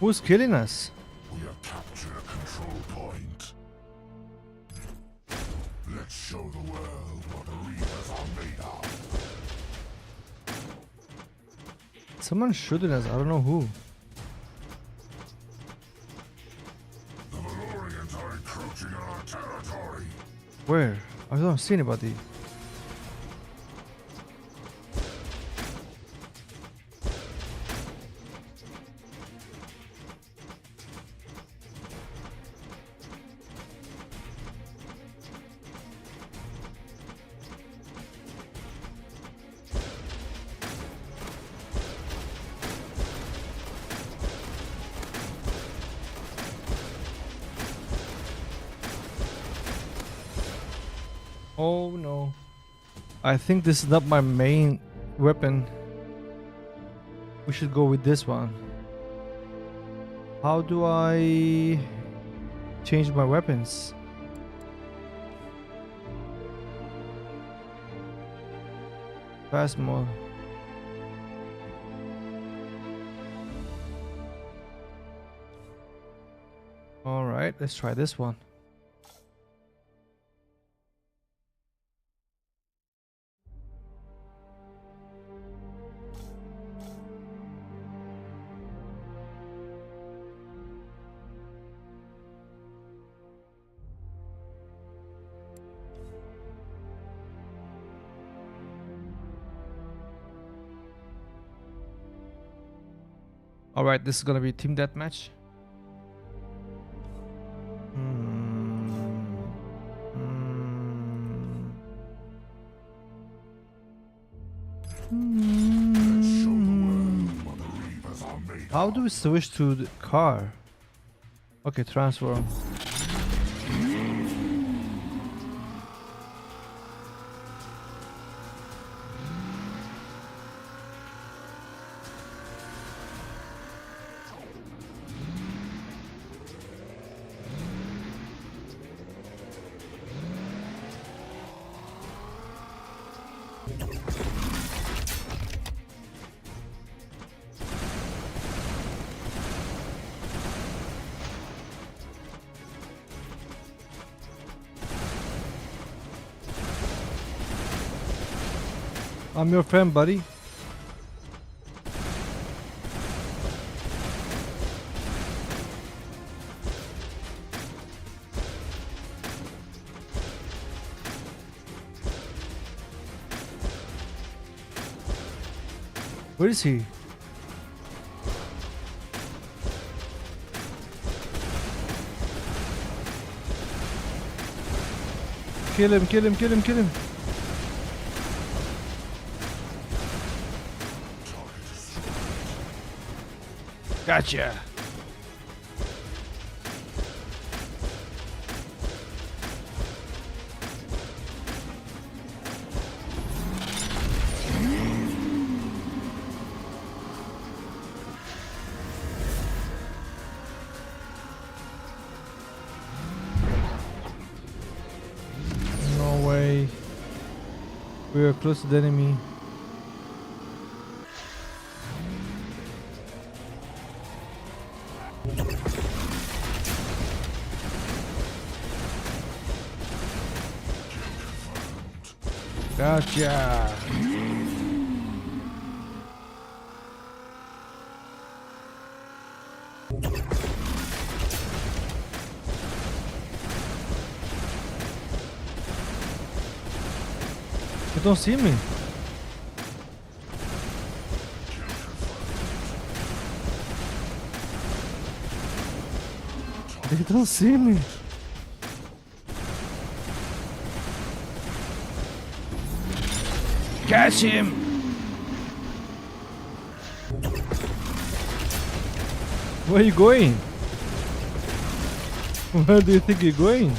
Who's killing us? We have captured a control point. Let's show the world what the Reapers are made of. Someone's shooting us. I don't know who. The Valorians are encroaching on our territory. Where? I don't see anybody. Oh no. I think this is not my main weapon. We should go with this one. How do I change my weapons? Fast mode. Alright, let's try this one. Alright, this is gonna be team deathmatch. Let's show the world what the Reapers are made How of. do we switch to the car? Okay, transform. I'm your friend, buddy. Where is he? Kill him, kill him, kill him, kill him. Gotcha. No way. We are close to the enemy. Gotcha. You don't see me. They don't see me. Catch him! Where are you going? Where do you think you're going?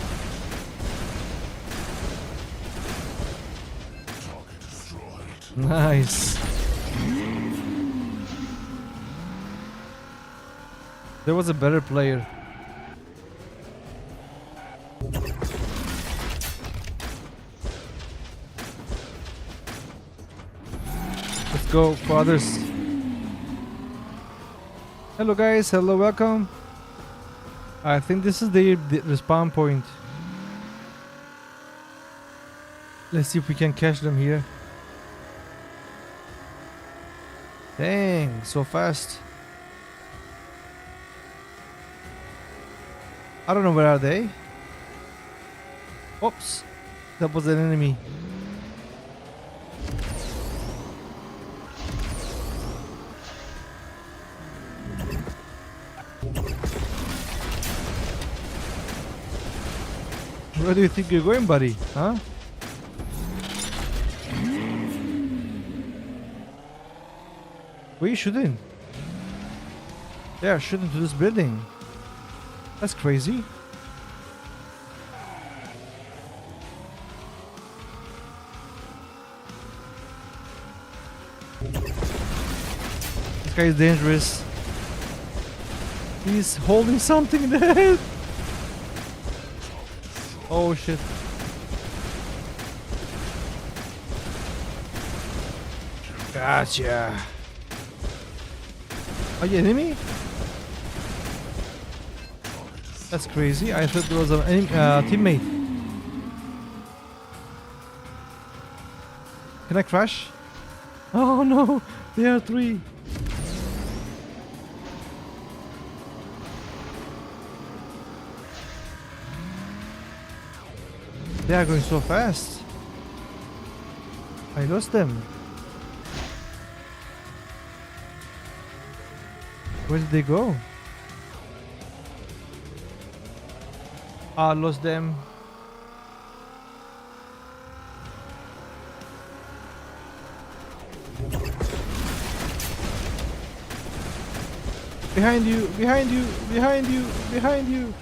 Target destroyed. Nice. There was a better player. Let's go for others. Hello guys, hello, welcome. I think this is the respawn point. Let's see if we can catch them here. Dang, so fast. I don't know, where are they? Oops, that was an enemy. Where do you think you're going, buddy? Huh? Where you shooting? They are shooting to this building. That's crazy. This guy is dangerous. He's holding something in the head. Oh shit. Gotcha. Are you enemy? That's crazy. I thought there was an teammate. Can I crash? Oh no, there are three. They are going so fast. I lost them. Where did they go? I lost them. Behind you, behind you, behind you, behind you.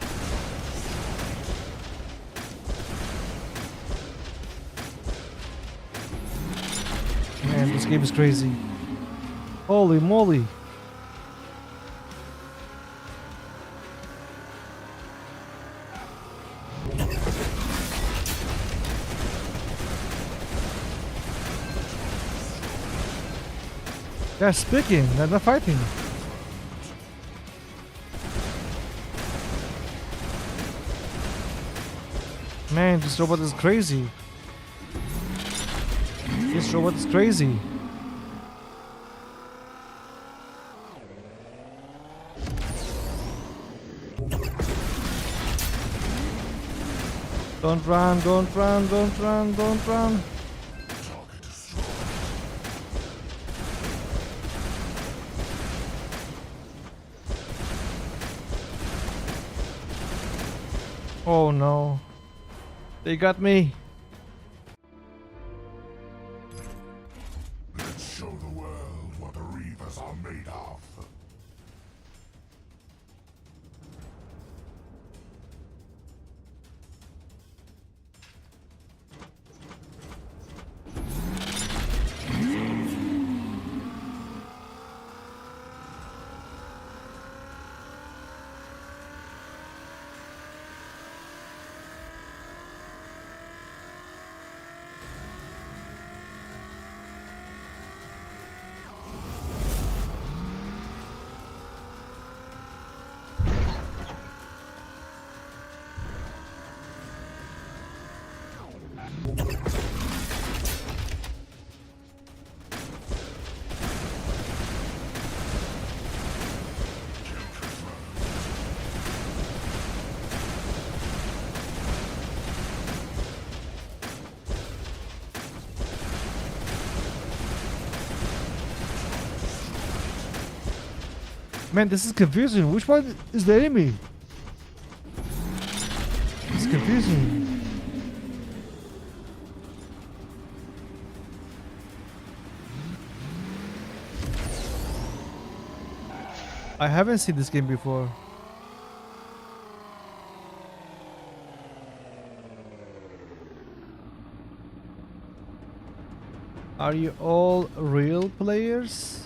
Man, this game is crazy. Holy moly. They're speaking, they're not fighting. Man, this robot is crazy. This robot is crazy. Don't run, don't run, don't run, don't run. Oh no. They got me. Let's show the world what the Reavers are made of. Man, this is confusing. Which one is the enemy? It's confusing. I haven't seen this game before. Are you all real players?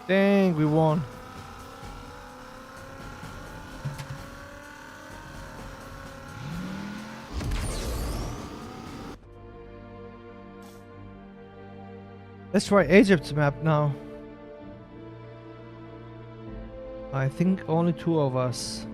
Dang, we won. Let's try Egypt's map now. I think only two of us.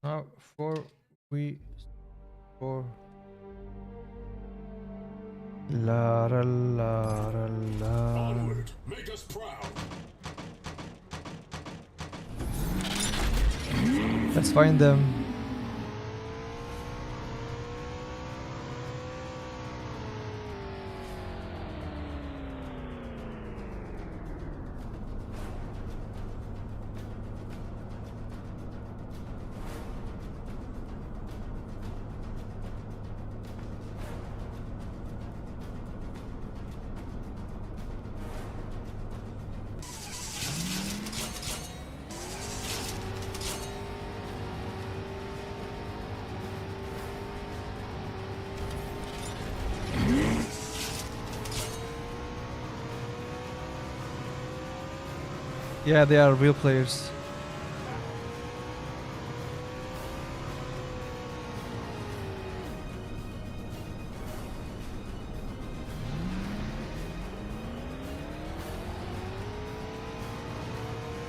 Now, four. La la la la la. Onward, make us proud. Let's find them. Yeah, they are real players.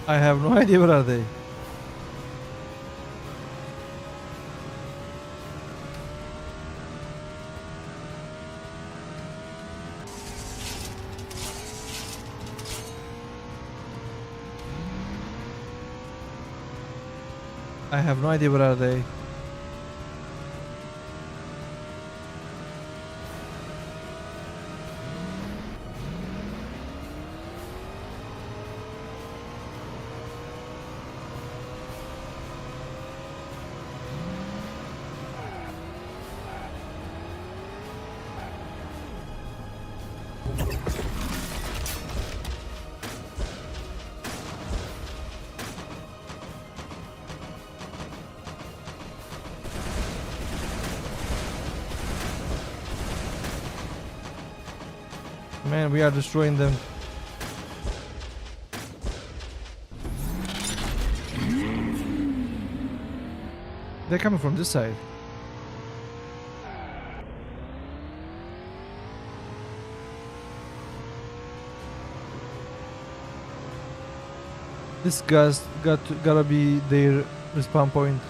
I have no idea what are they. I have no idea what are they. Man, we are destroying them. They're coming from this side. This guy's gotta be their respawn point.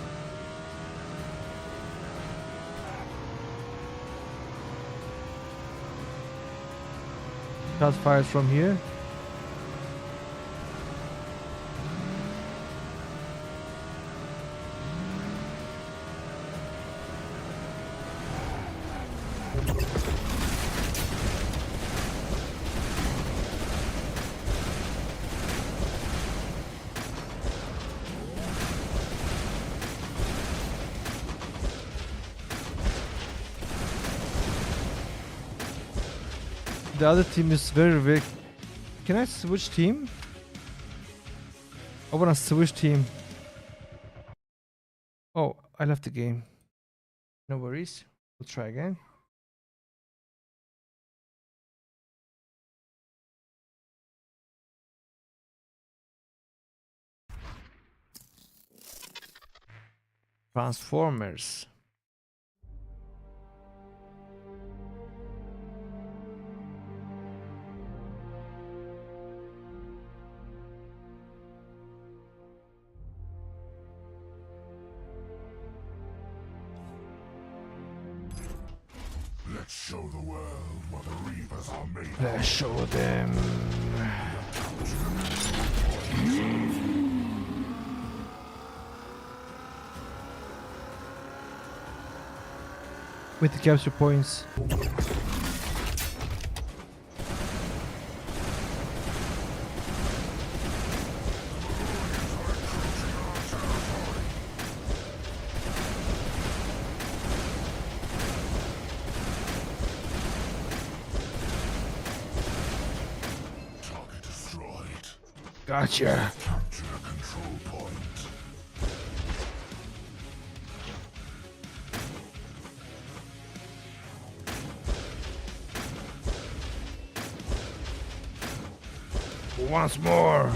Shots fired from here. The other team is very weak. Can I switch team? I wanna switch team. Oh, I left the game. No worries. We'll try again. Transformers. Let's show the world what the Reapers are made of. Let's show them. With the capture points. Target destroyed. Gotcha. Capture a control point. Once more.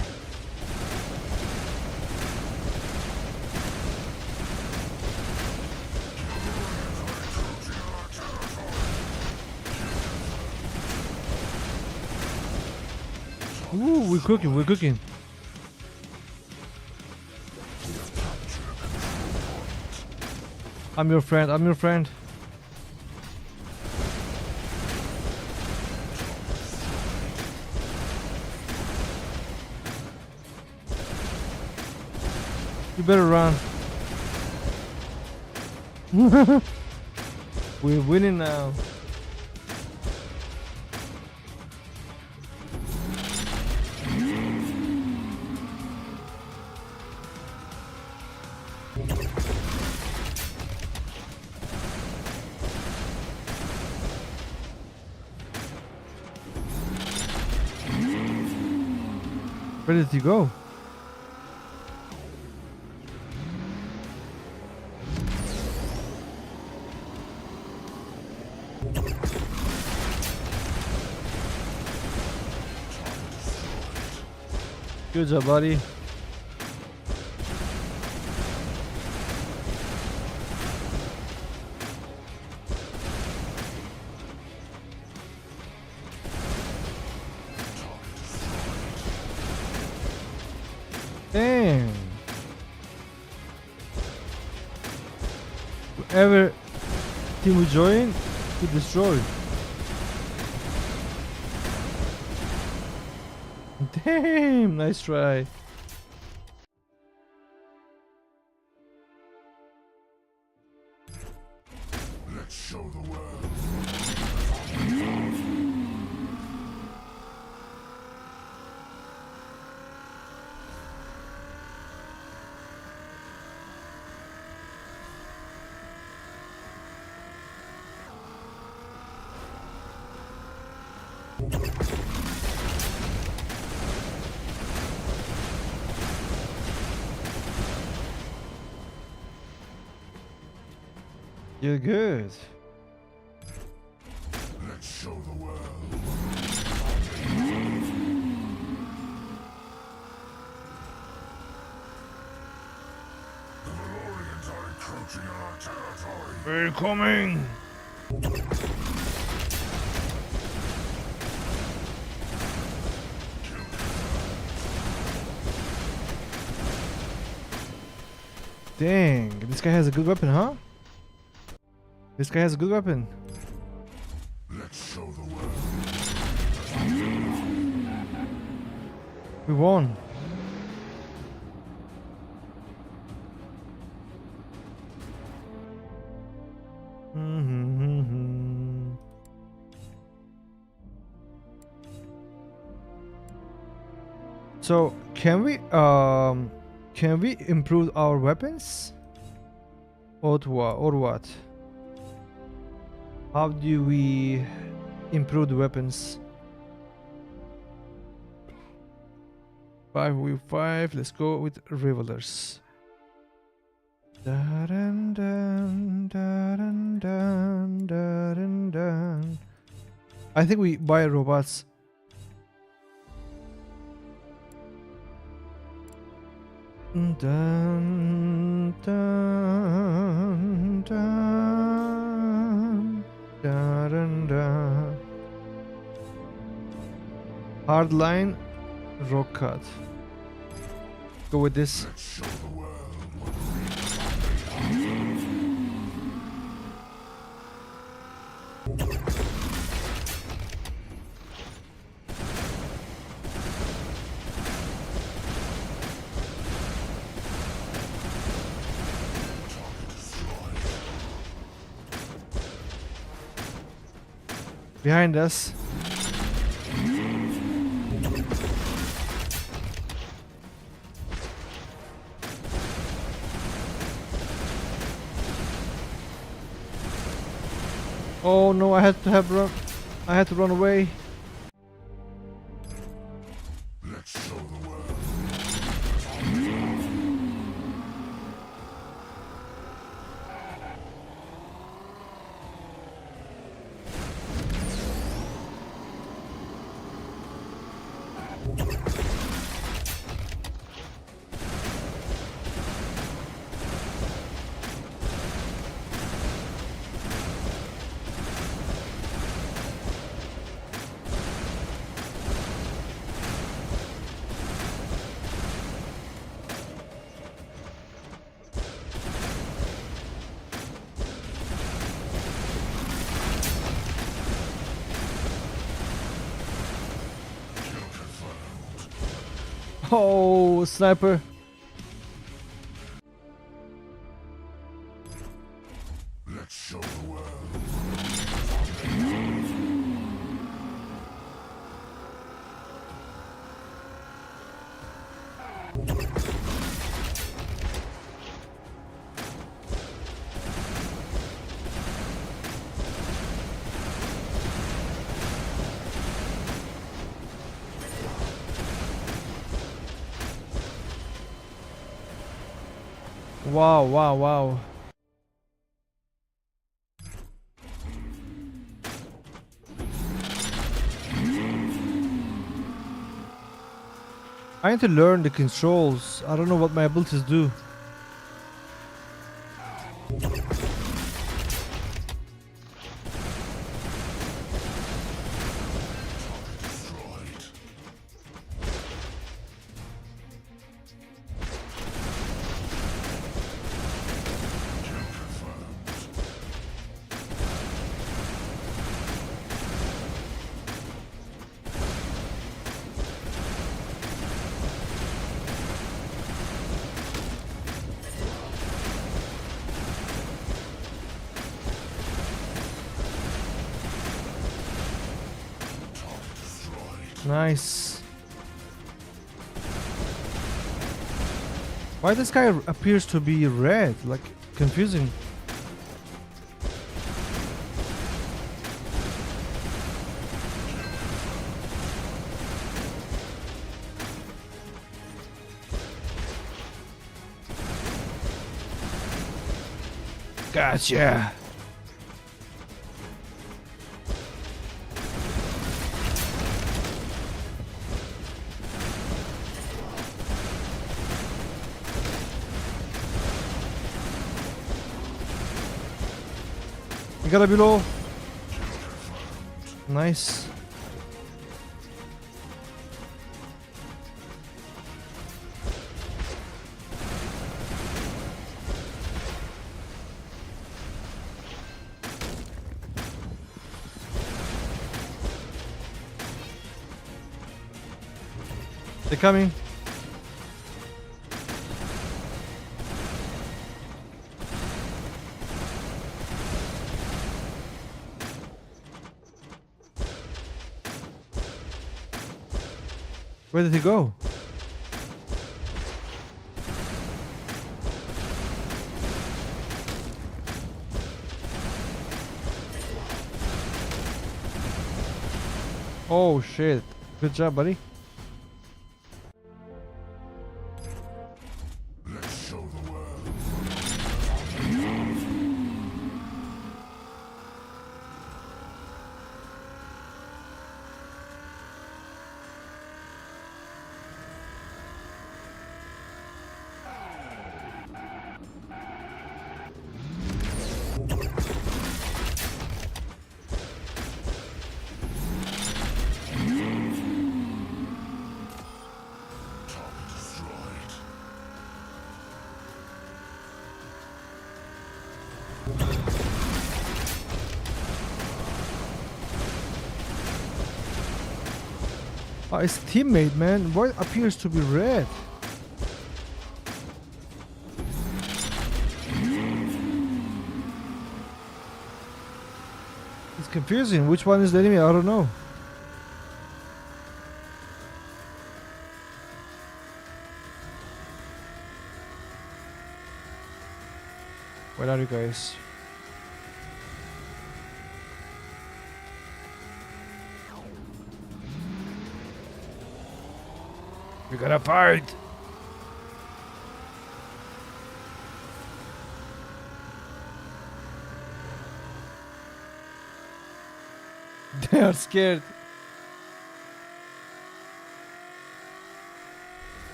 Ooh, we're cooking, we're cooking. I'm your friend, I'm your friend. You better run. We're winning now. Where did you go? Good job, buddy. Damn. Whoever team we join, we destroy. Damn, nice try. Let's show the world. You're good. Let's show the world. The Valorians are encroaching on our territory. We're coming. Dang, this guy has a good weapon, huh? This guy has a good weapon. Let's show the world. We won. So can we improve our weapons? Or what? How do we improve the weapons? 5v5, let's go with Revelers. Dun, dun, dun, dun, dun, dun. I think we buy robots. Dun, dun, dun, dun, dun. Hardline, rock cut. Go with this. Let's show the world. Behind us. Oh no, I had to run away. Let's show the world. Oh, sniper. Let's show the world. Wow, wow, wow. I need to learn the controls. I don't know what my abilities do. Destroyed. Kill confirmed. Target destroyed. Nice. Why this guy appears to be red? Like, confusing. Gotcha. You gotta be low. Nice. They're coming. Where did he go? Oh shit. Good job, buddy. Let's show the world. Target destroyed. Oh, his teammate, man. Why appears to be red? It's confusing. Which one is the enemy? I don't know. Where are you guys? We gotta fight! They are scared.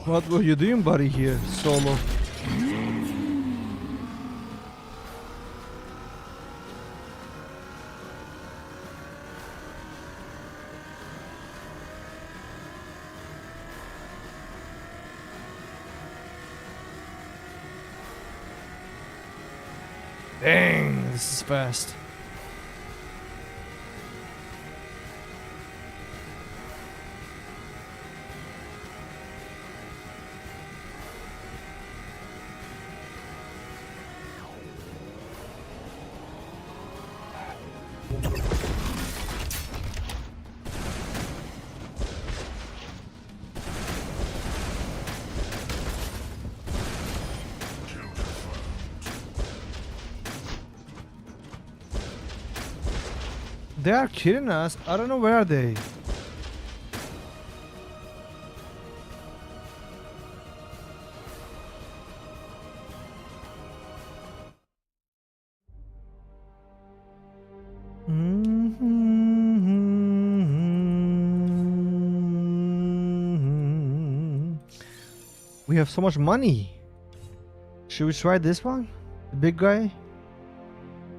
What were you doing, buddy, here, solo? Dang, this is fast. They are killing us. I don't know where are they. We have so much money. Should we try this one? The big guy?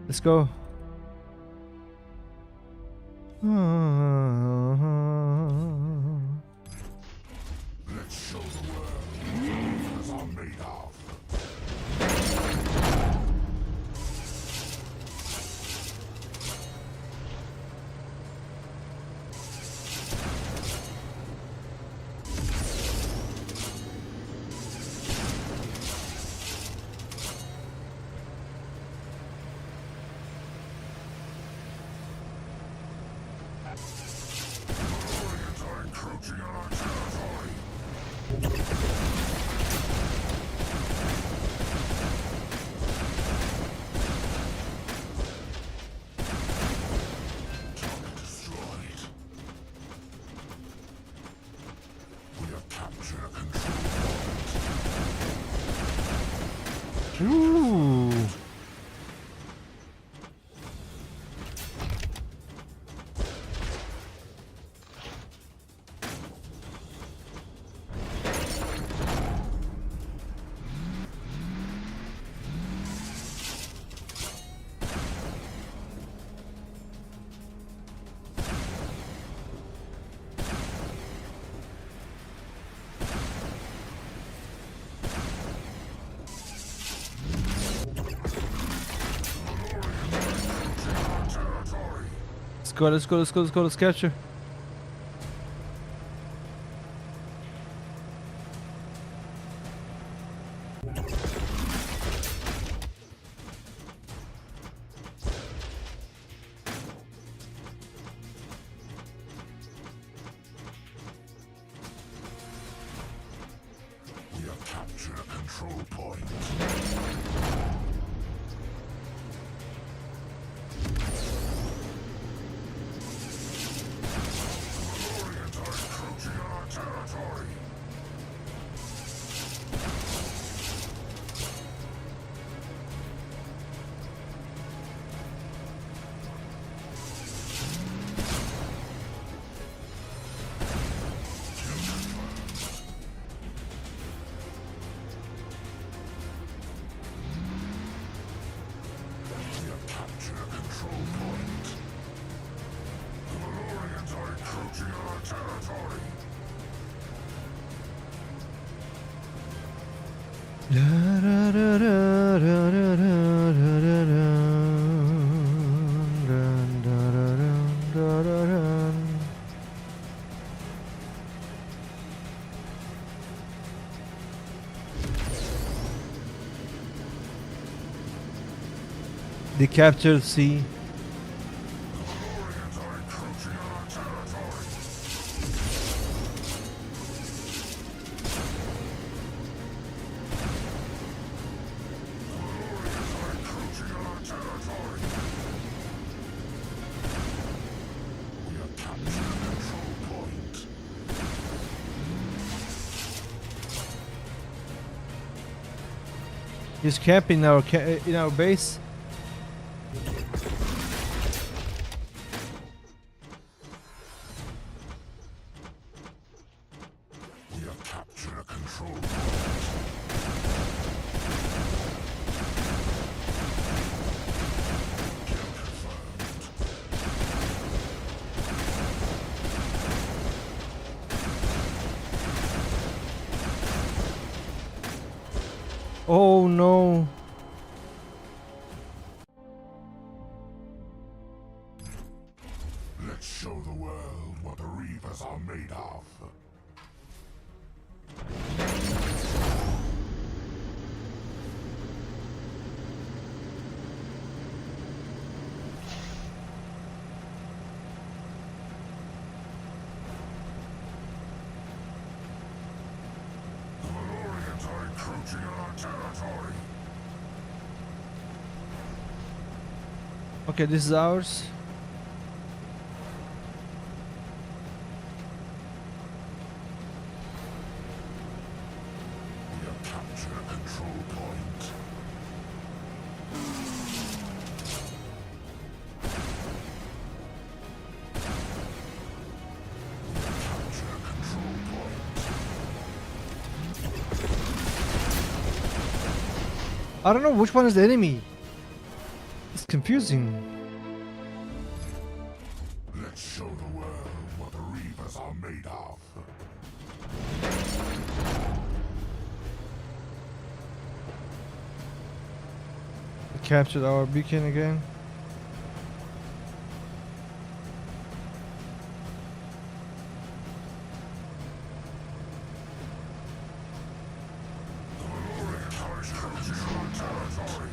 Let's go. Let's show the world what I'm made of. Valorians are encroaching on our territory. Target destroyed. We have captured control. Ooh. Territory. Let's go, let's go, let's go, let's go, let's capture. We have captured a control point. Valorians are encroaching on our territory. We have captured a control point. The Valorians are encroaching on our territory. They captured C. The Valorians are encroaching on our territory. The Valorians are encroaching on our territory. We have captured a control point. He's camping in our base. We have captured a control Oh no. Let's show the world what the Reavers are made of. The Valorians are encroaching on our territory. Okay, this is ours. We have captured a control point. Capture a control point. I don't know which one is the enemy. It's confusing. Let's show the world what the Reavers are made of. We captured our beacon again. The Valorians are encroaching on our territory.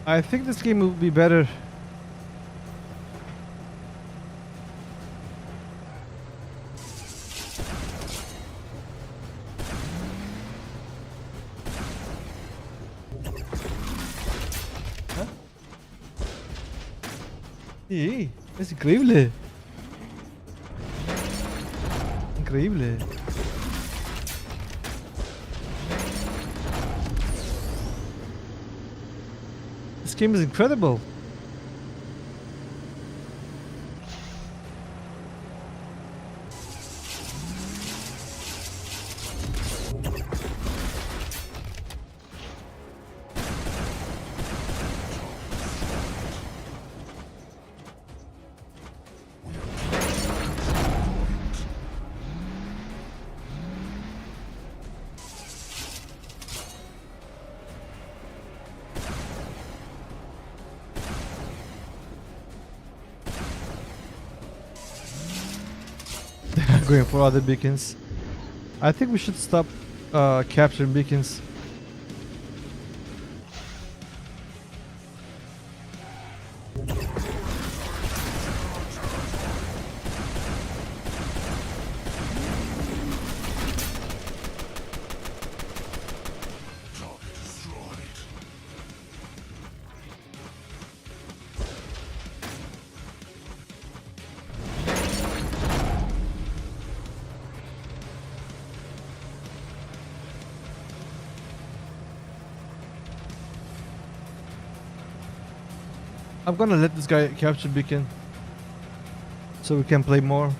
I think this game will be better. Huh? Sí, es increíble. Increíble. This game is incredible. Going for other beacons. I think we should stop capturing beacons. Target destroyed. I'm gonna let this guy capture beacon so we can play more. The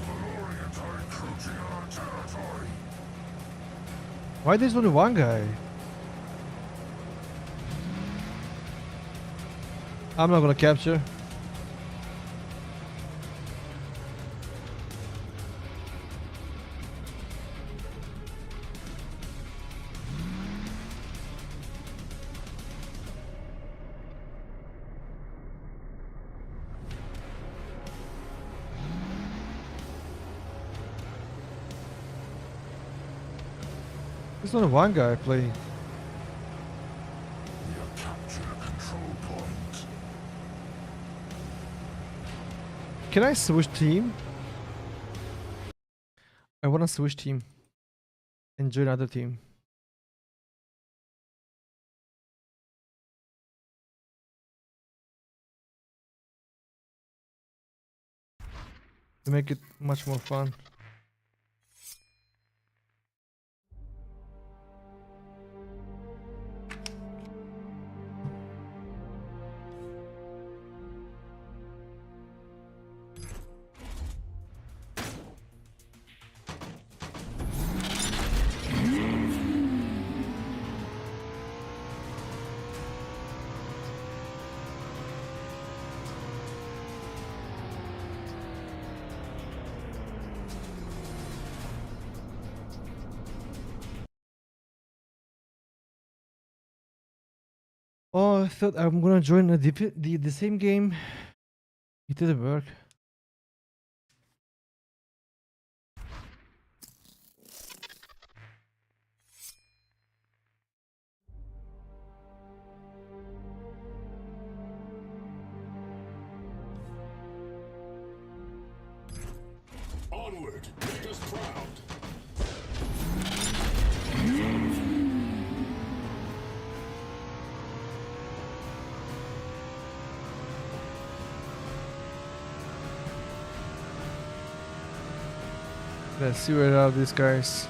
Valorians are encroaching on our territory. Why there's only one guy? I'm not gonna capture. There's only one guy playing. We have captured a control point. Can I switch team? I wanna switch team and join other team. To make it much more fun. Oh, I thought I'm gonna join the same game. It didn't work. Onward, make us proud. Let's see where are these guys.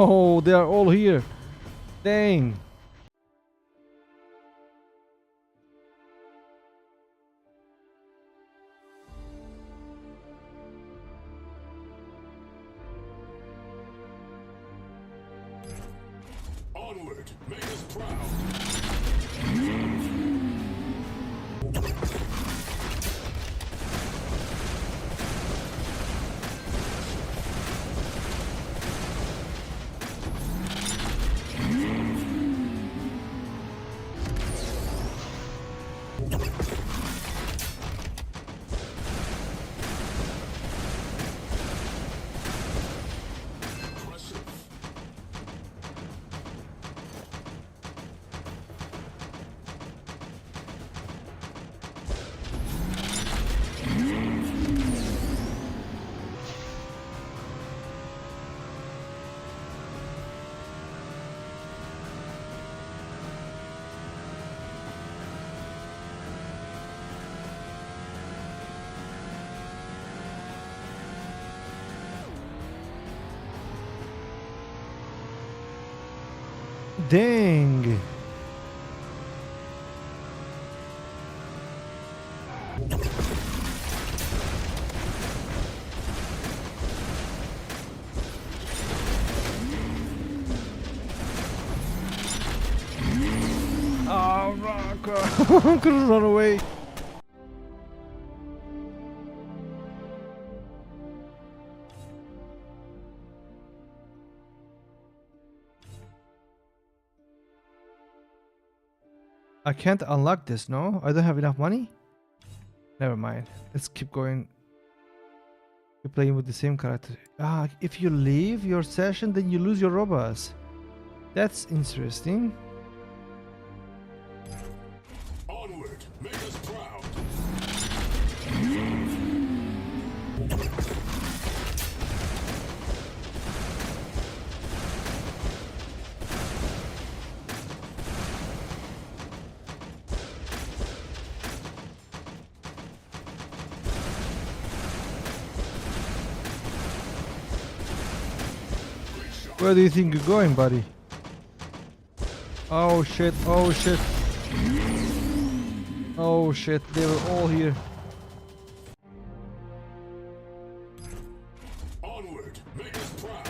Oh, they are all here. Dang. Onward, make us proud. Impressive. Dang. Oh, run. Couldn't run away. I can't unlock this, no? I don't have enough money? Never mind. Let's keep going. We're playing with the same character. Ah, if you leave your session, then you lose your robots. That's interesting. Onward, make us proud. Where do you think you're going, buddy? Oh shit, oh shit. Oh shit, they were all here. Onward, make us proud.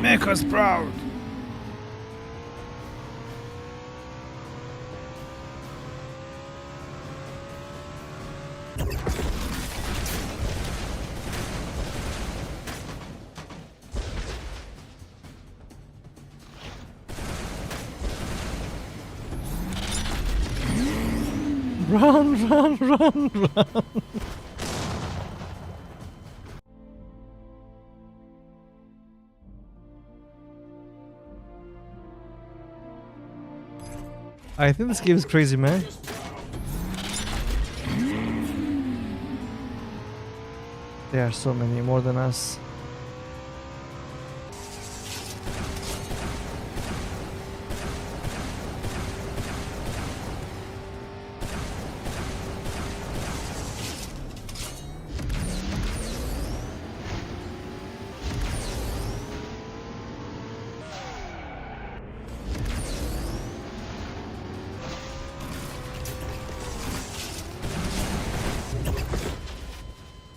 Make us proud! Run, run, run, run! I think this game is crazy, man. There are so many more than us.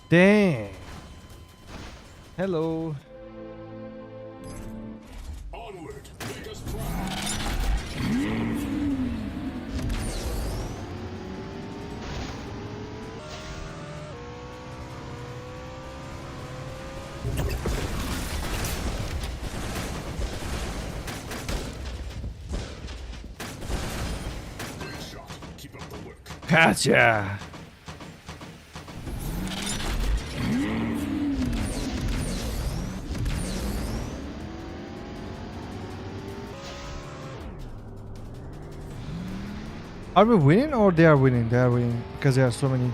Dang. Hello. Onward, make us proud. Great shot. Keep up the work. Gotcha. Are we winning or they are winning? They are winning because there are so many.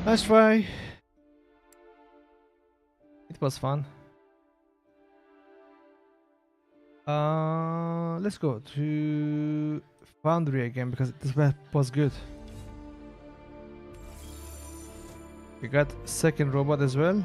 Let's try. It was fun. Let's go to Foundry again because this map was good. We got second robot as well.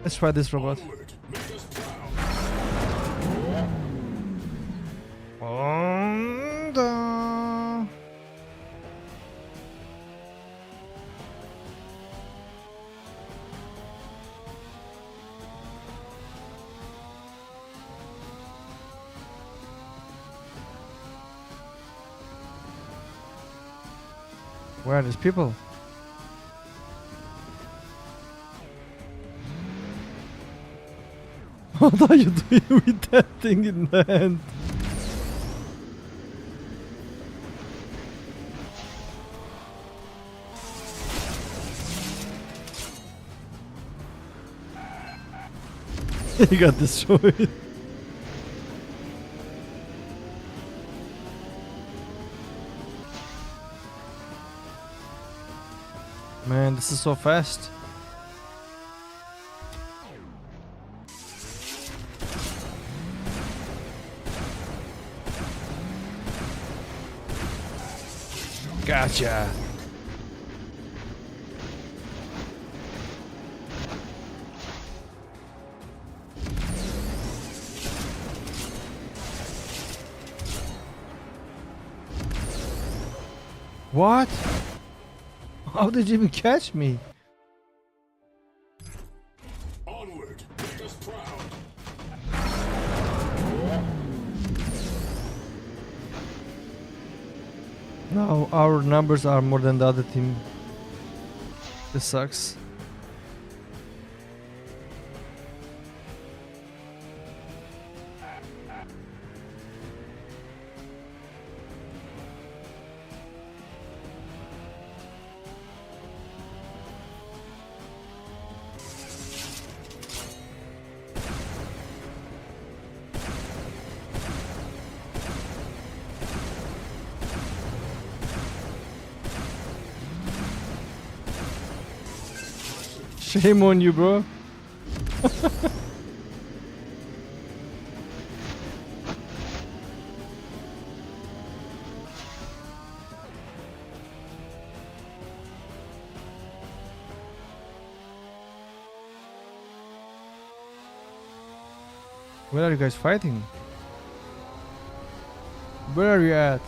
Let's try this robot. Onward, make us proud. Honda. Where are these people? What are you doing with that thing in the hand? He got destroyed. Man, this is so fast. Gotcha. What? How did you even catch me? Onward, make us proud. No, our numbers are more than the other team. This sucks. Shame on you, bro. Where are you guys fighting? Where are you at?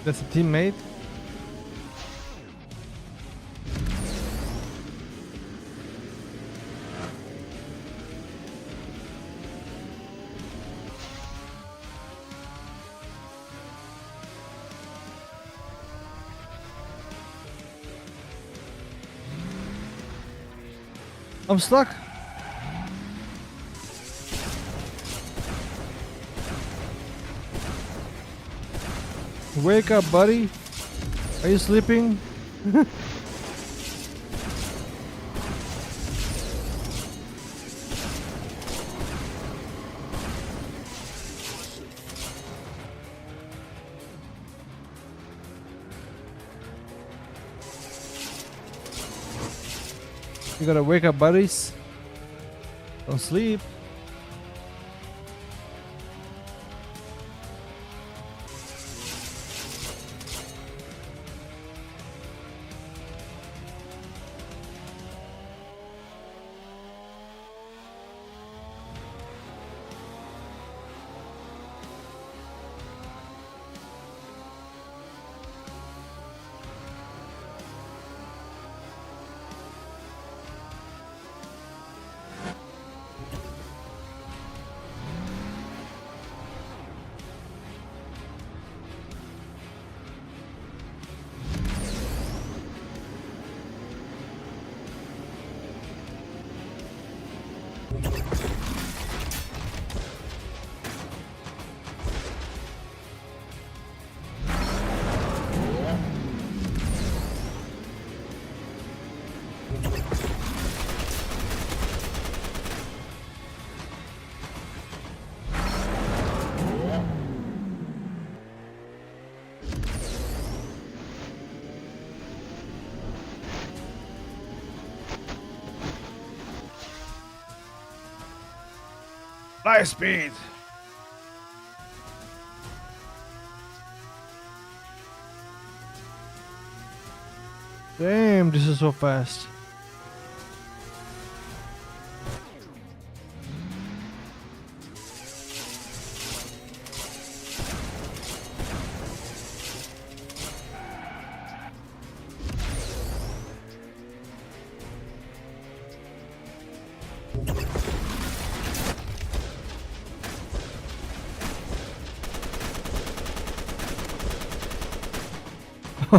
That's a teammate. I'm stuck. Wake up, buddy. Are you sleeping? You gotta wake up, buddies. Don't sleep. Light speed. Damn, this is so fast.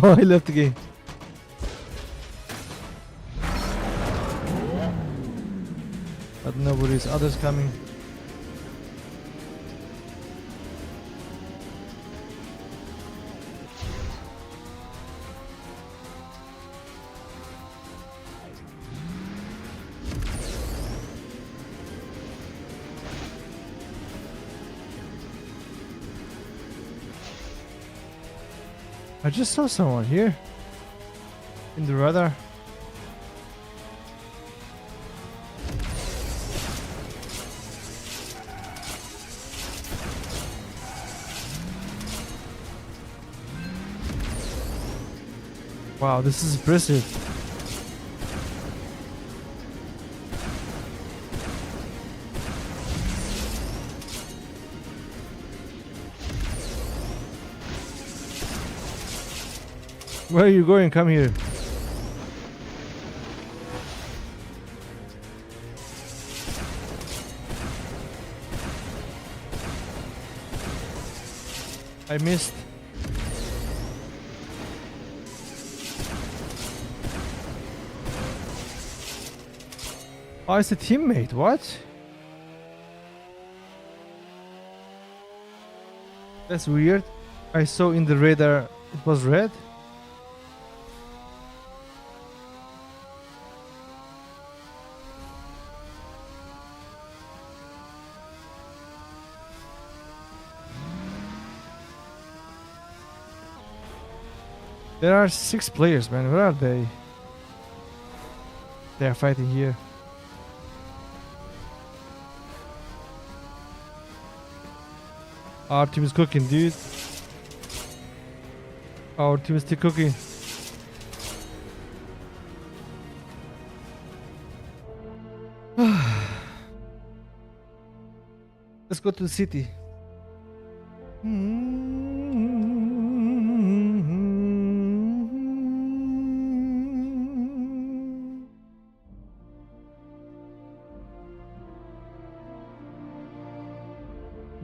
Oh, I left the game. But nobody's others coming. I just saw someone here in the radar. Wow, this is impressive. Where are you going? Come here. I missed. Oh, it's a teammate. What? That's weird. I saw in the radar it was red. There are 6 players, man. Where are they? They are fighting here. Our team is cooking, dude. Our team is still cooking. Let's go to the city.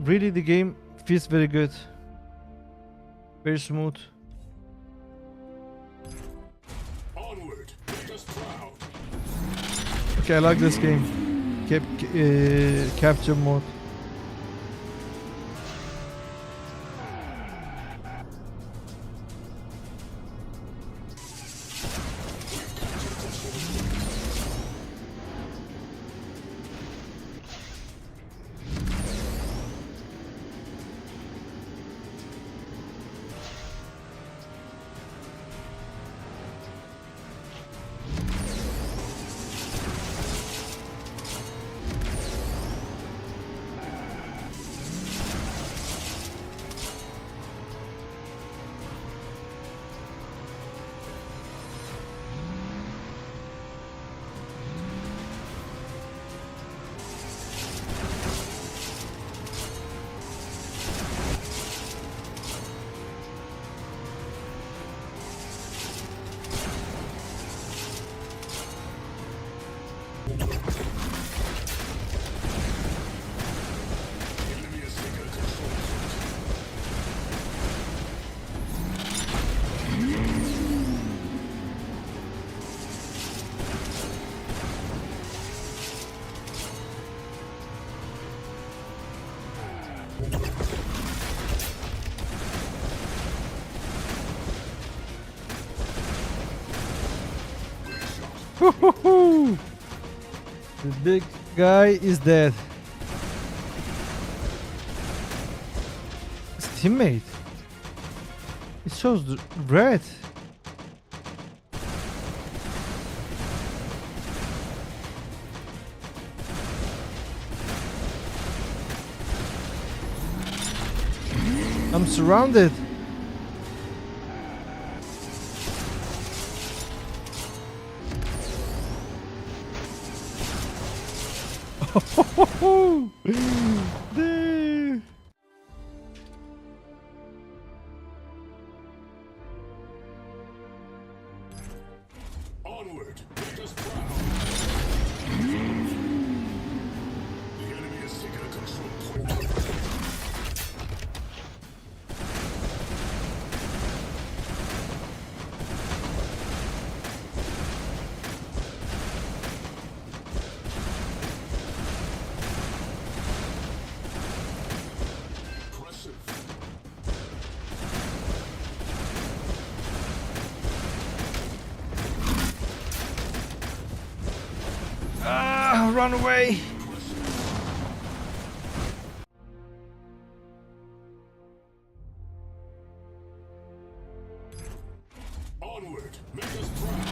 really the game feels very good. Very smooth. Onward, make us proud. Okay, I like this game. Capture mode. Enemy has taken control point. Woohoo! The big guy is dead. His teammate. It shows red. I'm surrounded. Damn. Onward, make us proud. The enemy has taken a control point. Impressive. Ah, run away. Onward, make us proud.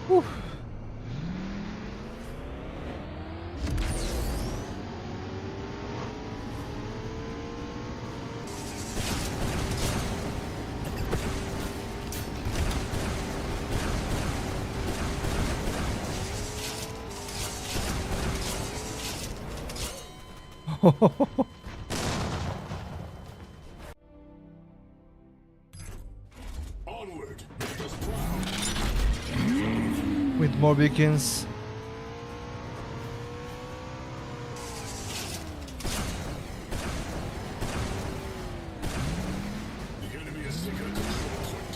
Whew. more beacons. The enemy has taken a control point.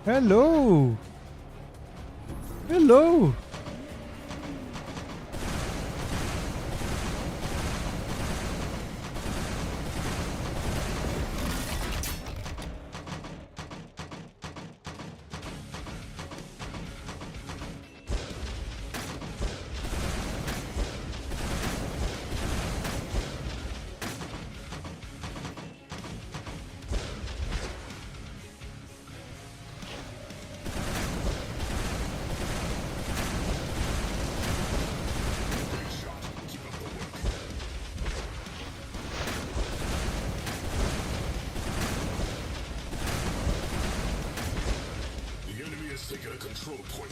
Hello. Hello. The enemy has taken a control point.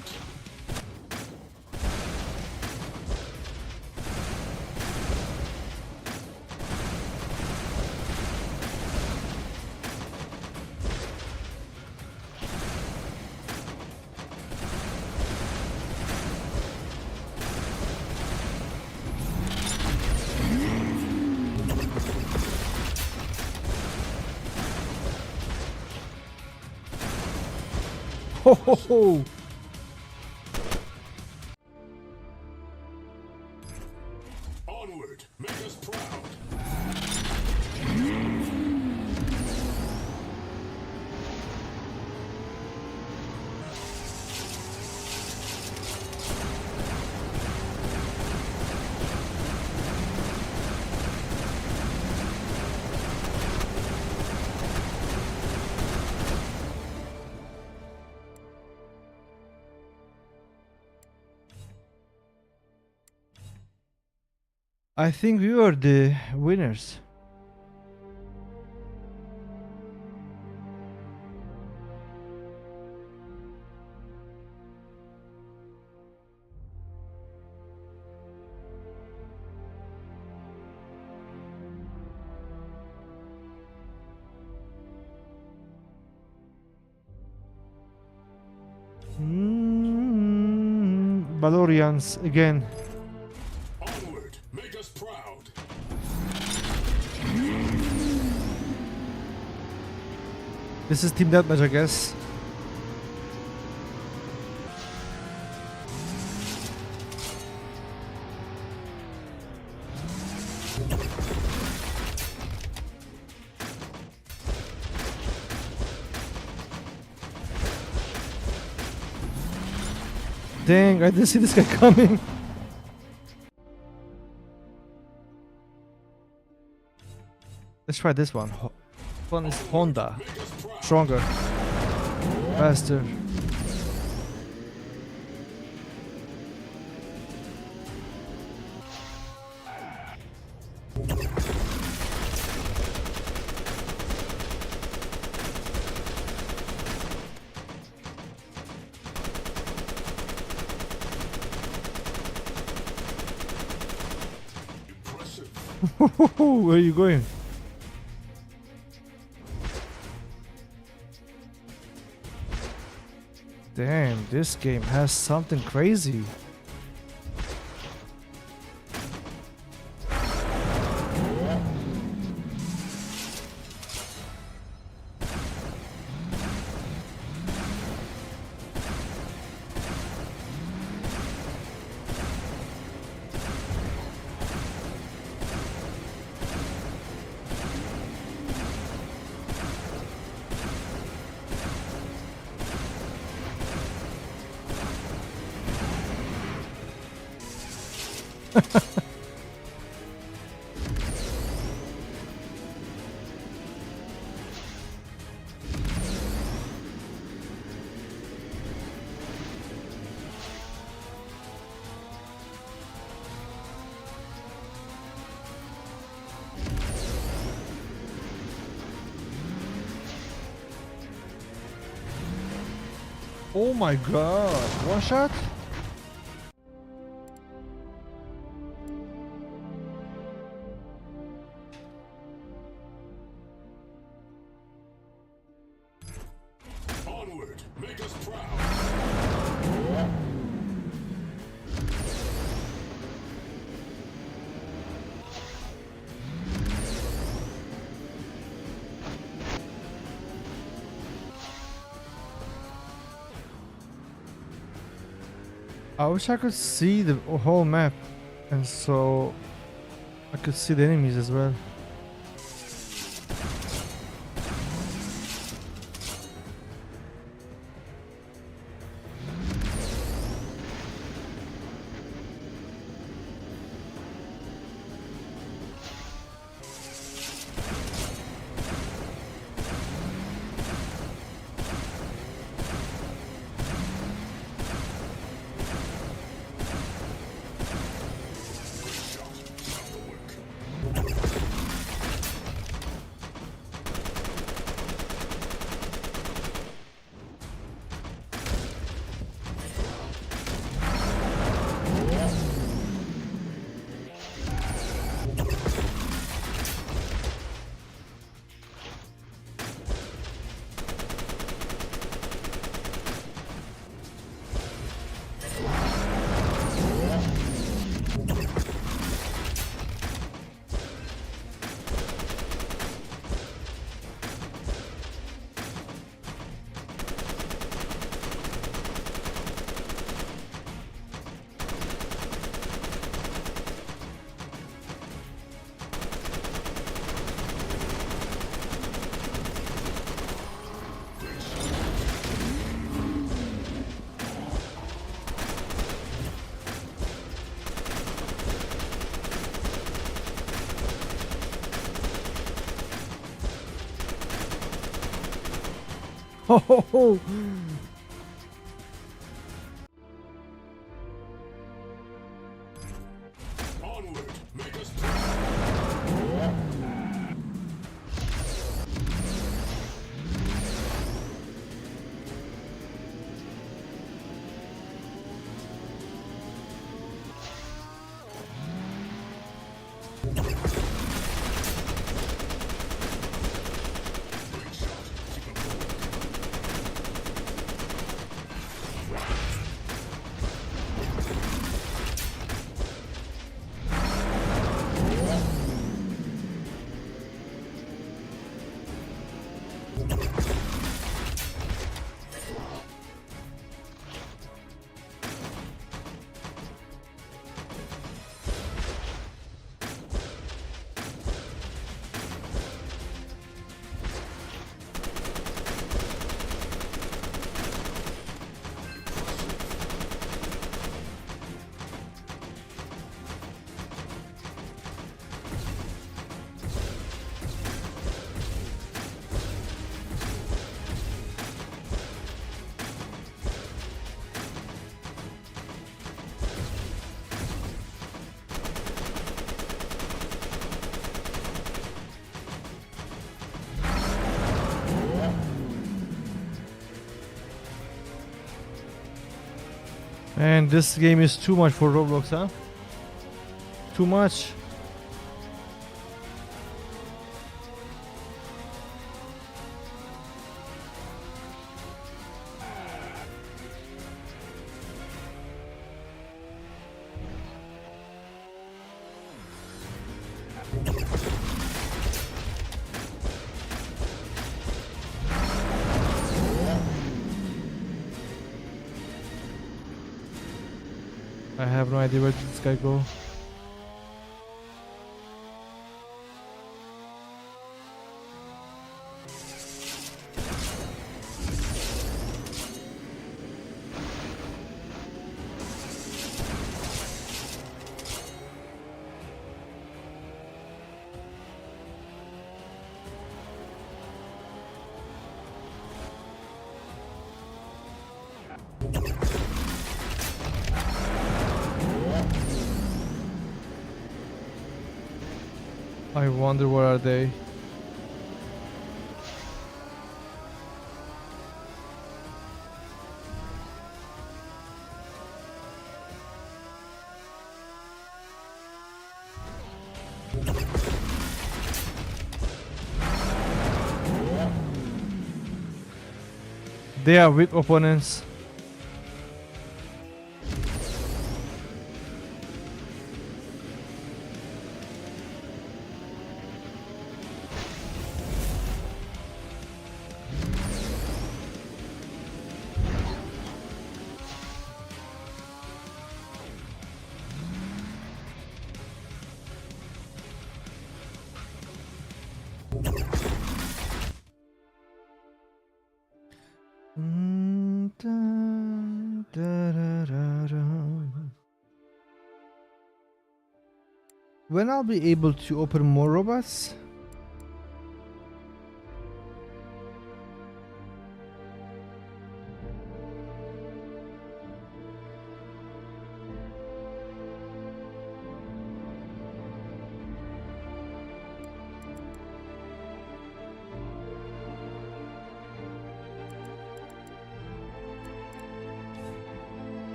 Ho ho ho. Onward, make us proud. I think we were the winners. Valorians again. Onward, make us proud. This is Team Deathmatch, I guess. Dang, I didn't see this guy coming. Let's try this one. This one is Honda. Stronger. Faster. Where are you going? Damn, this game has something crazy. Oh my god, one shot? Onward, make us proud. I wish I could see the whole map, and so I could see the enemies as well. Ho ho ho! Onward, make us proud. And this game is too much for Roblox, huh? Too much. I have no idea where did this guy go. I wonder where are they? They are weak opponents. When I'll be able to open more robots?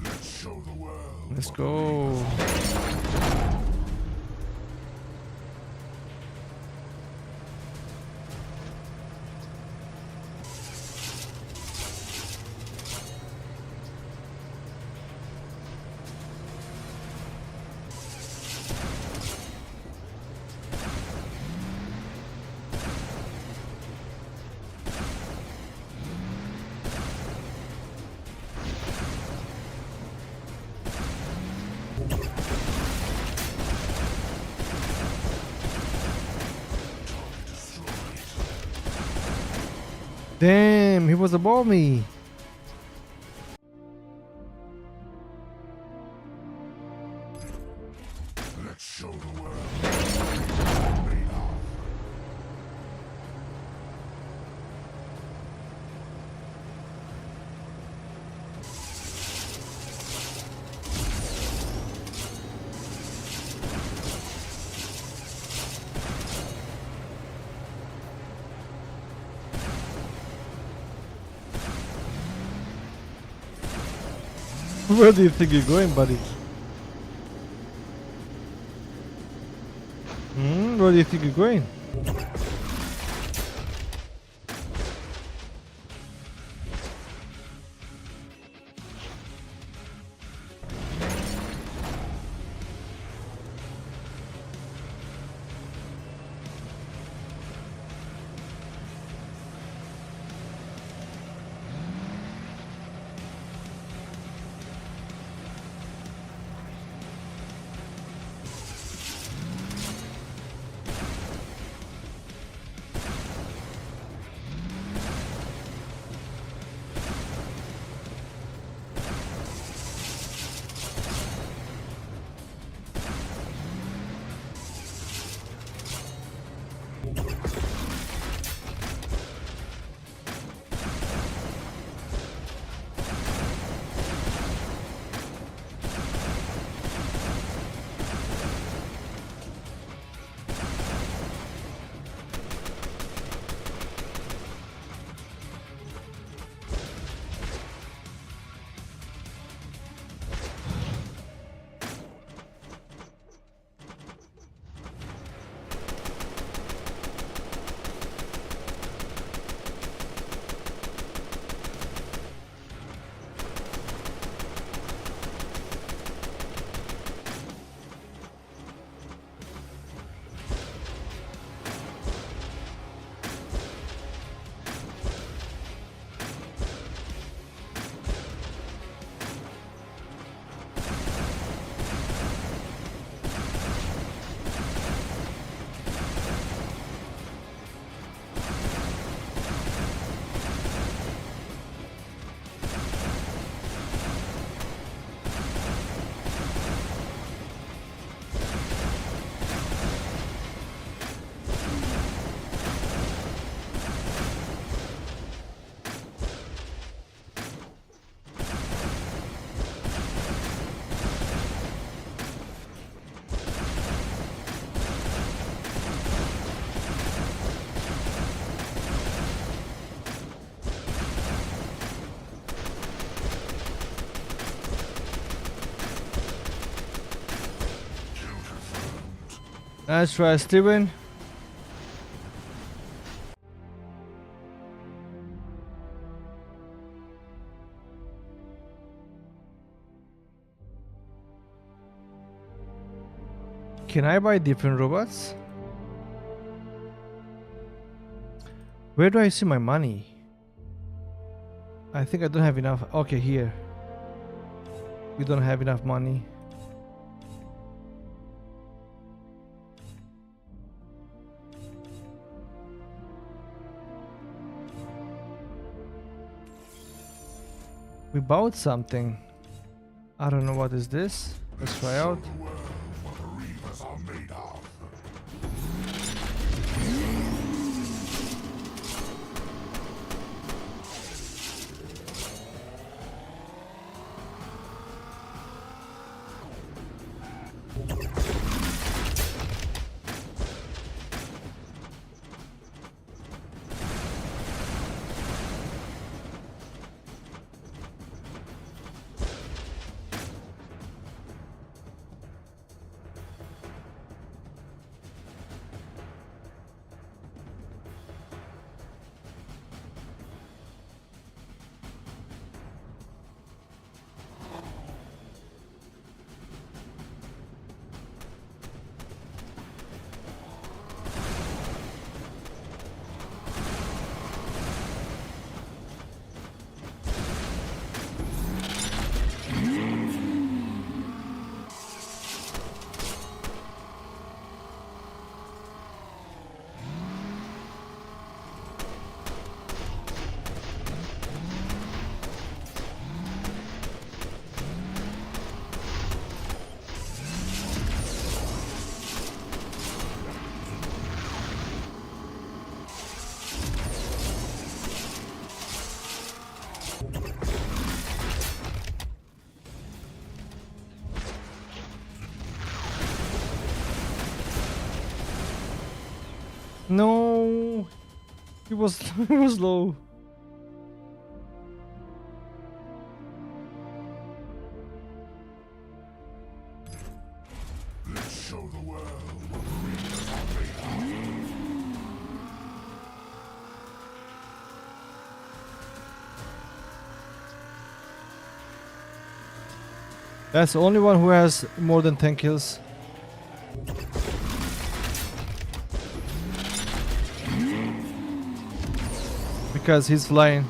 Let's show the world. Let's what go. Damn, he was above me. Let's show the world what we're made of. Where do you think you're going, buddy? Where do you think you're going? Nice try, Steven. Can I buy different robots? Where do I see my money? I think I don't have enough. Okay, here. We don't have enough money. We bought something. I don't know what is this. Let's try out. The world what the Reavers are made of. No, it was it was low. Let's show the world what the Reavers are made of. That's the only one who has more than 10 kills. Because he's flying.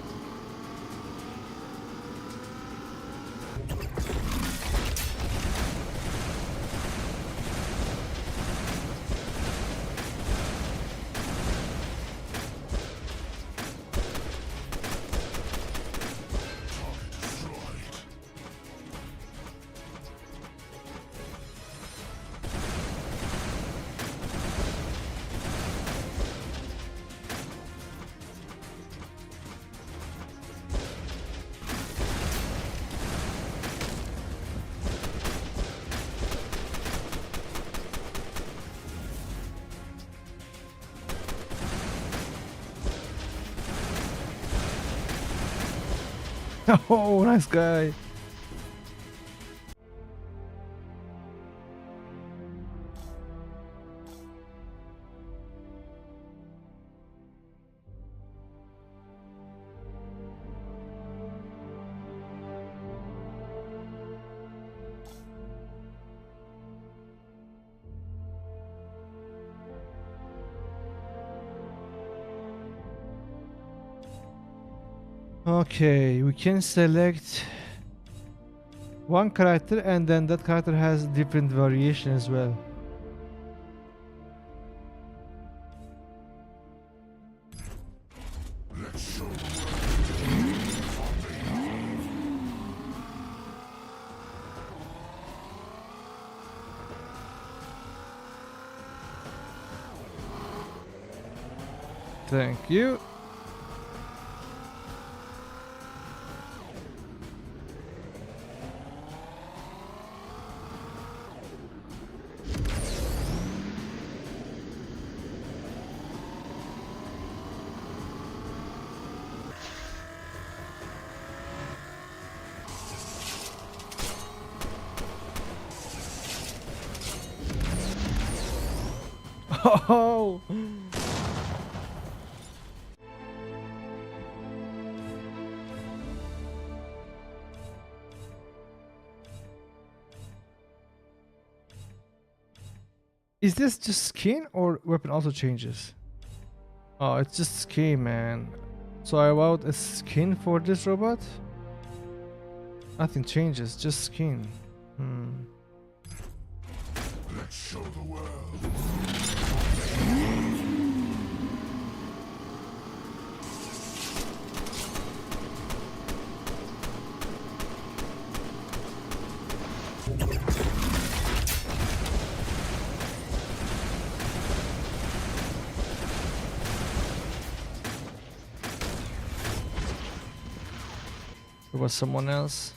Oh, nice guy. Okay, we can select one character and then that character has different variation as well. Let's show the world what the Reavers are made of. Thank you. Oh! Is this just skin or weapon also changes? Oh, it's just skin, man. So I bought a skin for this robot? Nothing changes, just skin. Let's show the world. There was someone else.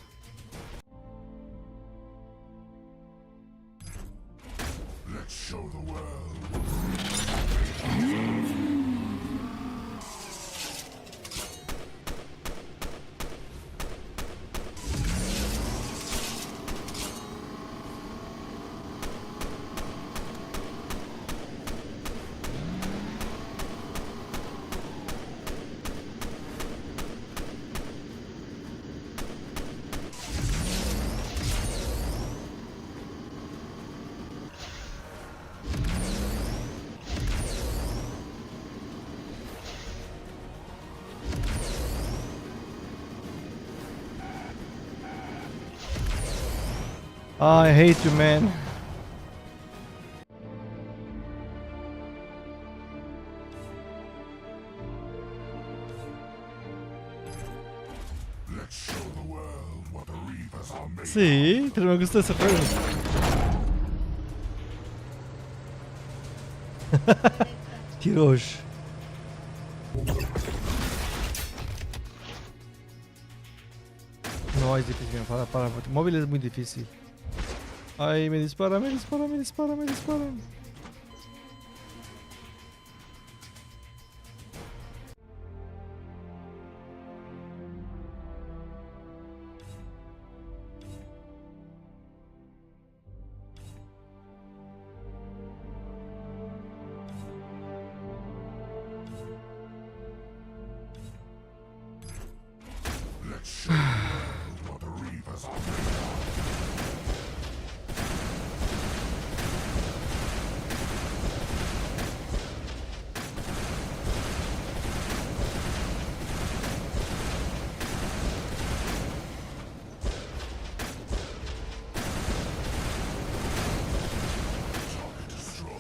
Let's show the world. I hate you, man. Let's show the world what the Reapers are made. Sí, pero me gusta ese juego. Hirosh. No, es difícil, para. Móvil es muy difícil. Ay, me dispara, me dispara, me dispara, me dispara. Let's show the world what the Reapers are made of. Target destroyed.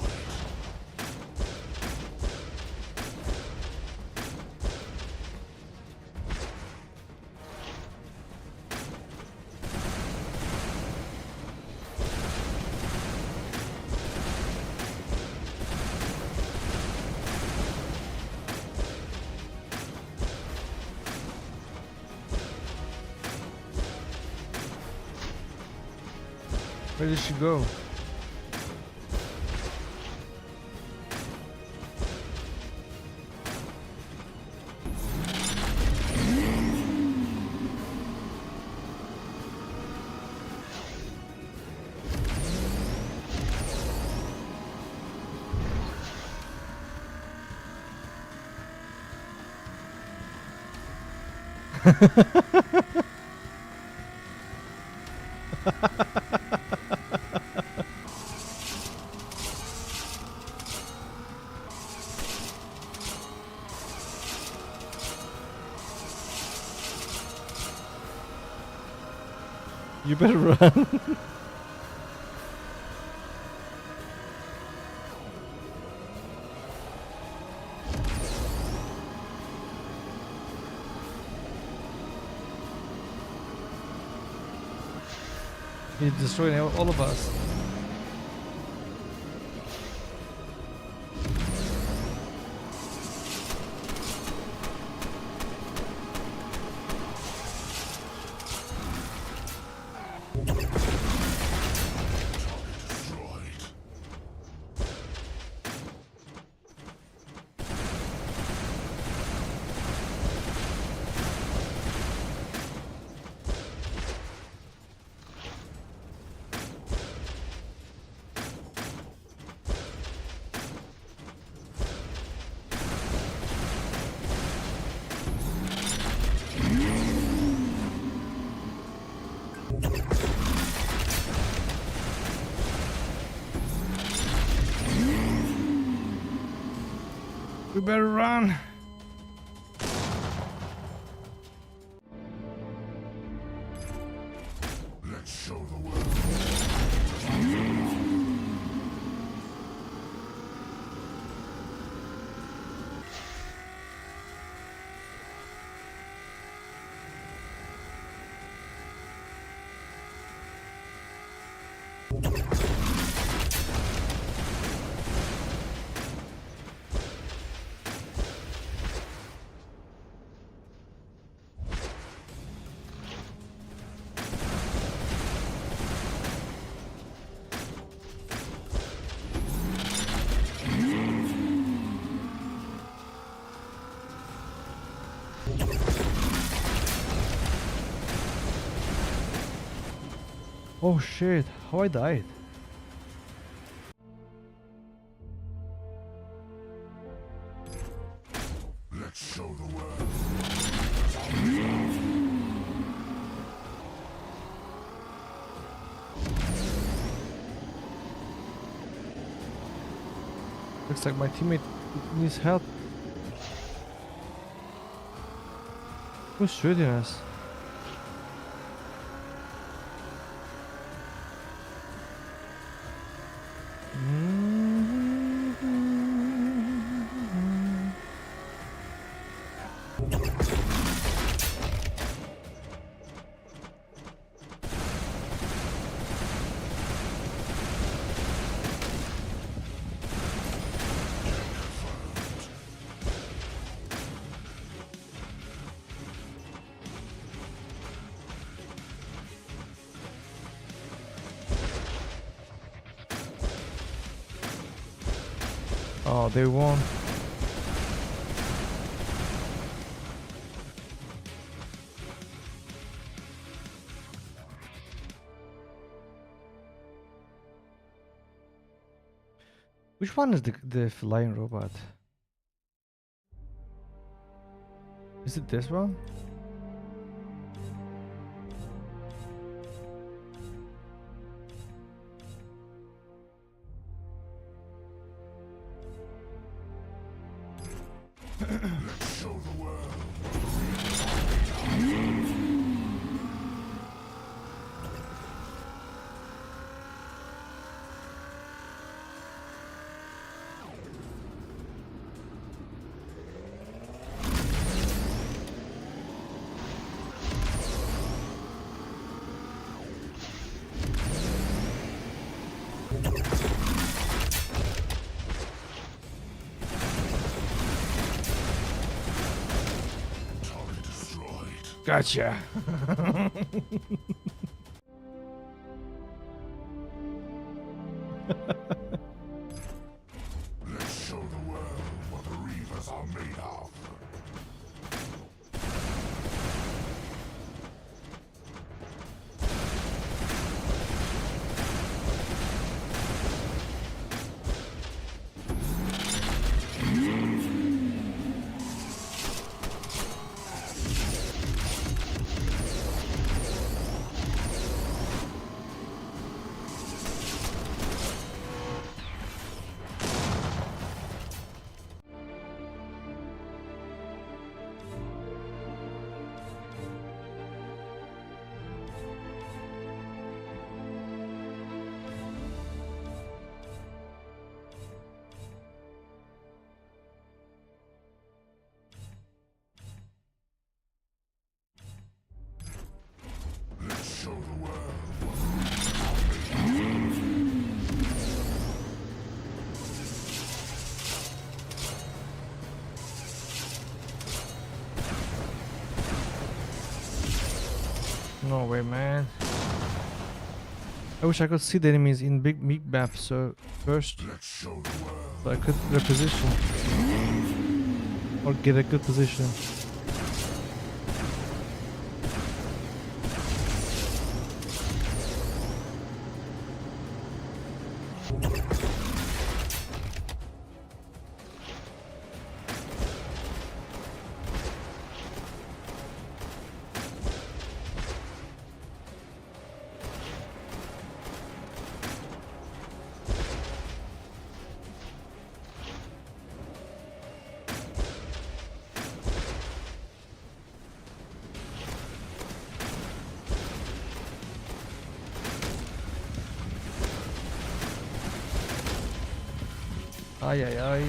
Where did she go? You better run. He's destroying all of us. Destroyed. We better run. Let's show the world. Oh shit, how I died. Let's show the world. Looks like my teammate needs help. Who's shooting us? Oh, they won. Which one is the flying robot? Is it this one? Let's show the world. Target destroyed. Gotcha. Let's show the world what the Reavers are made of. Let's show the world what the Reavers are made of. No way, man. I wish I could see the enemies in big meat map so first, Let's show the world. so I could reposition or get a good position. Ay ay ay.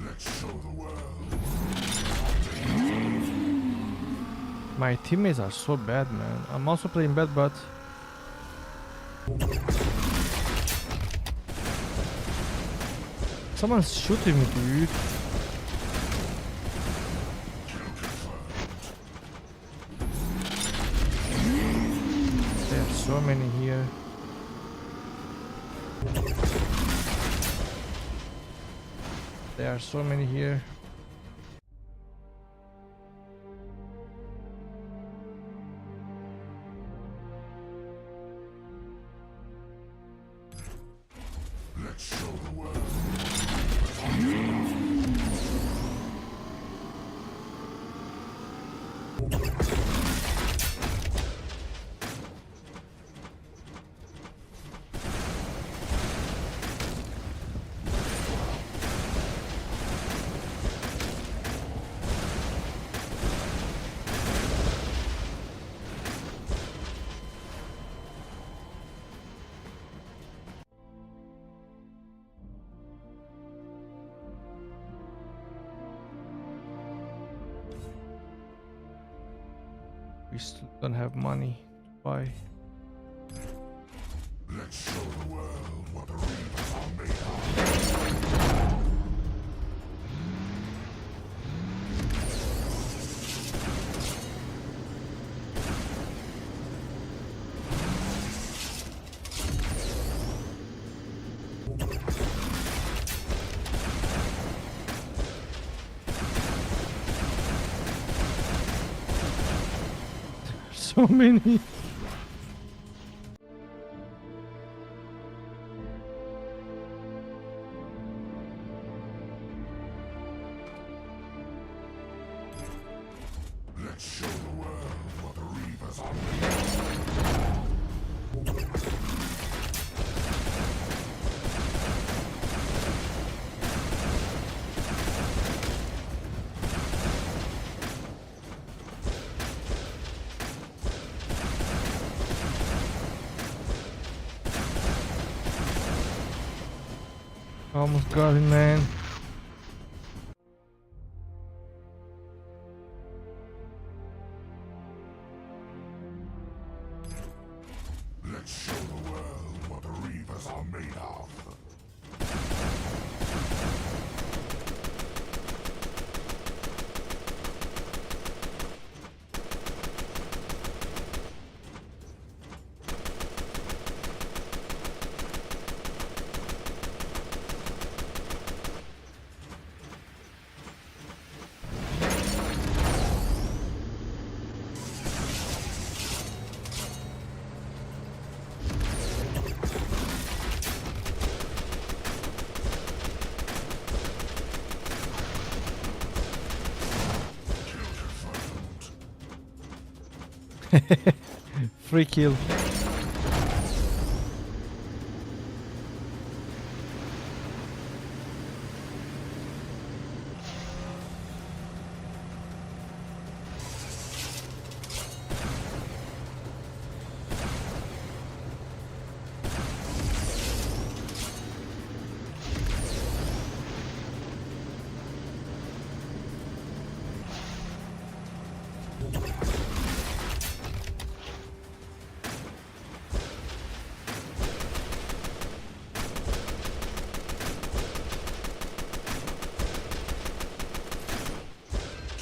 Let's show the world. My teammates are so bad, man. I'm also playing bad, but someone's shooting me, dude. There are so many here. There are so many here. Let's show the world. We still don't have money to buy. Let's show the world what the Reapers are made of. So many. Let's show the world what the Reapers are made of. Almost got him, man. Let's show the world what the Reapers are made of. Free kill.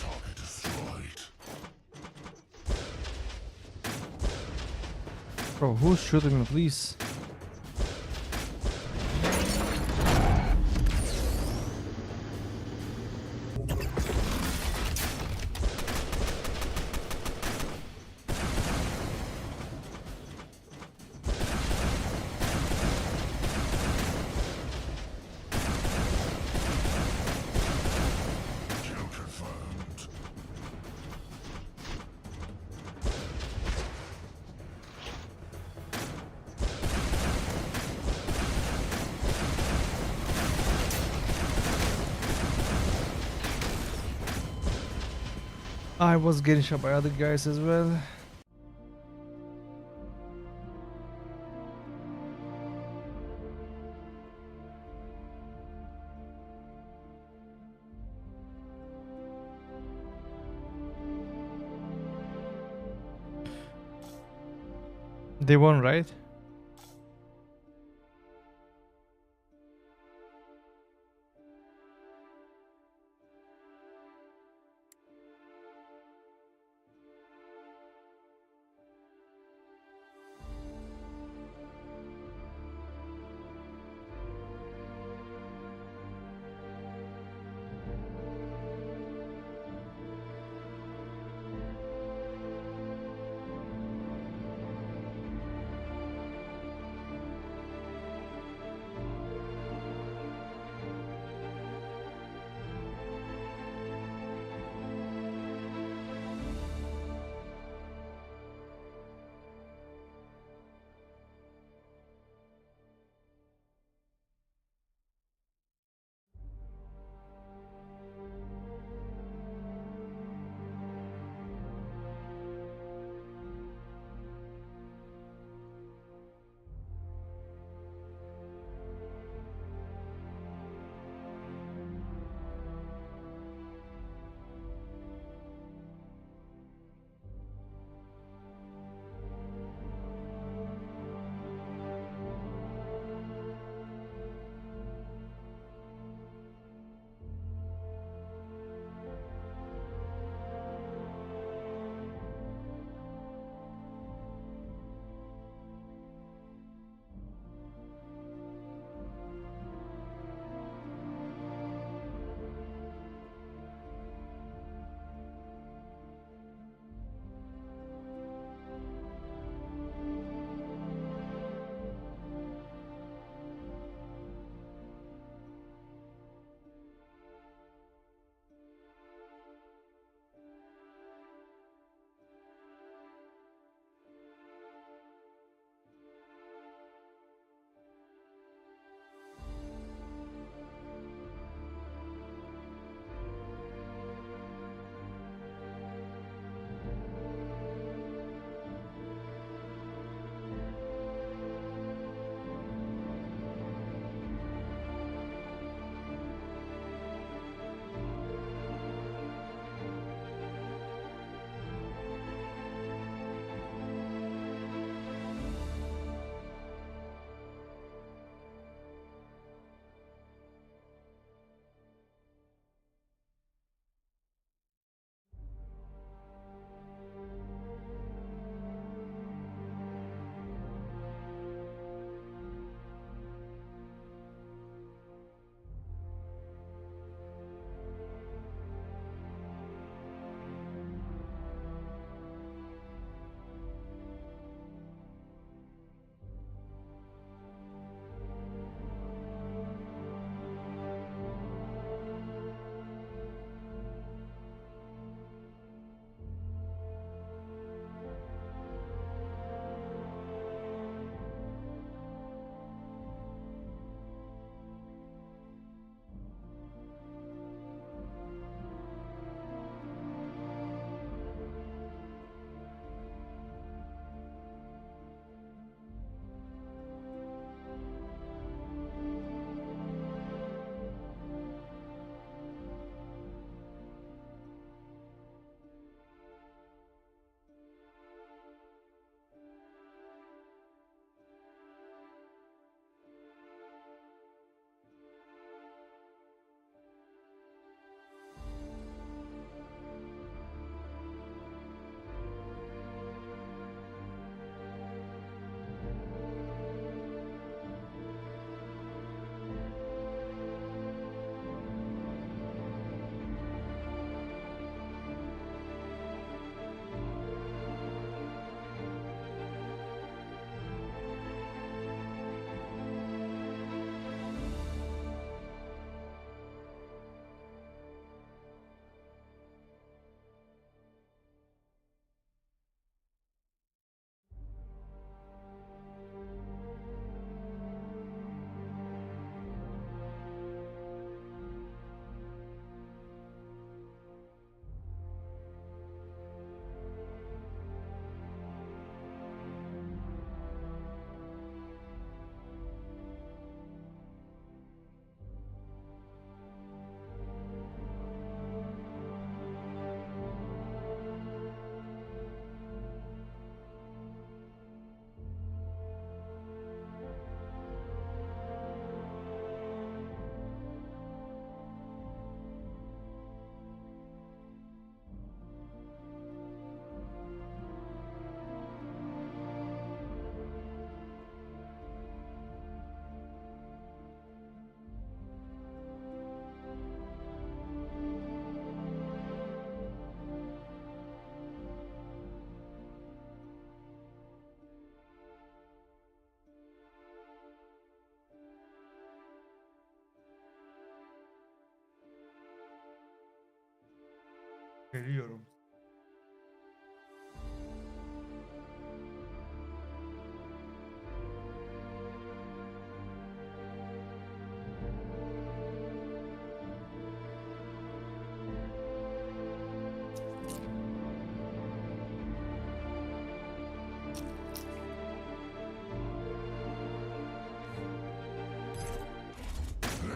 Target destroyed. Bro, who's shooting me, please? Kill confirmed. I was getting shot by other guys as well. They won, right?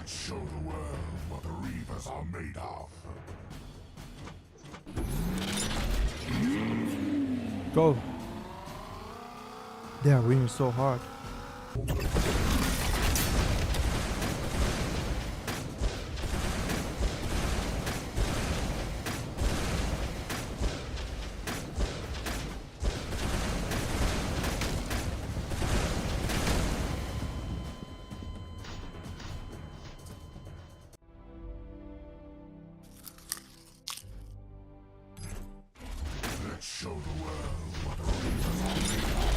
Let's show the world what the Reapers are made of. Go. They are winning so hard. Let's show the world what the Reapers are made of.